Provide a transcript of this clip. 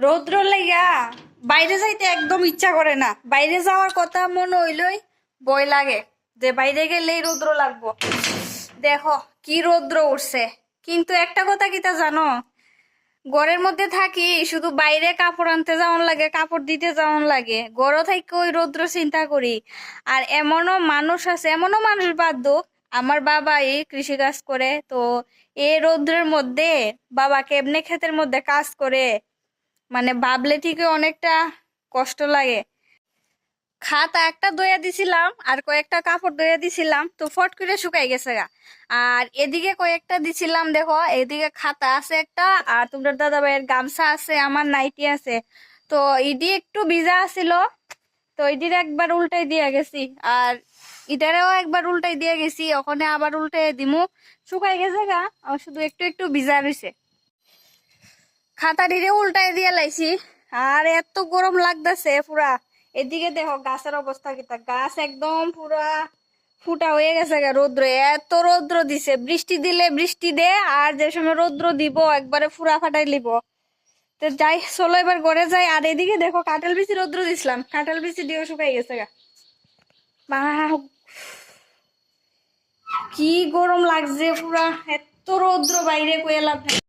রৌদ্র লাইগা বাইরে যাইতে একদম ইচ্ছা করে না। বাইরে যাওয়ার কথা মনে হইলই ভয় লাগে যে বাইরে গেলেই রৌদ্র লাগবো। দেখো কি রৌদ্র উঠছে। কিন্তু একটা কথা কিতা জানো, ঘরের মধ্যে থাকি শুধু বাইরে কাপড় আনতে যাওয়ান লাগে, কাপড় দিতে যাওয়ান লাগে, ঘরও থেকে ওই রৌদ্র চিন্তা করি। আর এমনও মানুষ আছে, এমনও মানুষ বাধ্য, আমার বাবা এই কৃষি কাজ করে, তো এই রৌদ্রের মধ্যে বাবা কেমনে ক্ষেতের মধ্যে কাজ করে, মানে ভাবলে ঠিকই অনেকটা কষ্ট লাগে। খাতা একটা ধুয়ে দিছিলাম আর কয়েকটা কাপড় ধুয়ে দিছিলাম, তো ফট করে শুকাই গেছে গা। আর এদিকে কয়েকটা দিছিলাম, দেখো এদিকে খাতা আছে একটা, আর তোমার দাদা ভাইয়ের গামছা আছে, আমার নাইটি আছে। তো ইডি একটু ভিজা আছিল, তো ইডির একবার উল্টাই দিয়ে গেছি, আর ইটারেও একবার উল্টাই দিয়ে গেছি, ওখানে আবার উল্টাই দিমু। শুকাই গেছে গা, আর শুধু একটু একটু ভিজা রয়েছে। খাতা ডিরে উল্টাই দিয়ে লাইছি। আর এত গরম লাগতেছে পুরা। এদিকে দেখো গাছের অবস্থা কিতা, গাছ একদম পুরা ফুটা হয়ে গেছে গা। রৌদ্র এত রৌদ্র দিছে, বৃষ্টি দিলে বৃষ্টি দে, আর যে সময় রৌদ্র দিব একবারে ফুরা ফাটাই লিব। তো যাই, চলো এবার ঘরে যাই। আর এদিকে দেখো কাঁঠাল বিচি রৌদ্র দিছিলাম, কাঁঠাল বিচি দিয়েও শুকাই গেছে গা। বাহ, কি গরম লাগছে পুরা। এত রৌদ্র বাইরে কয়ে লাভ নাই।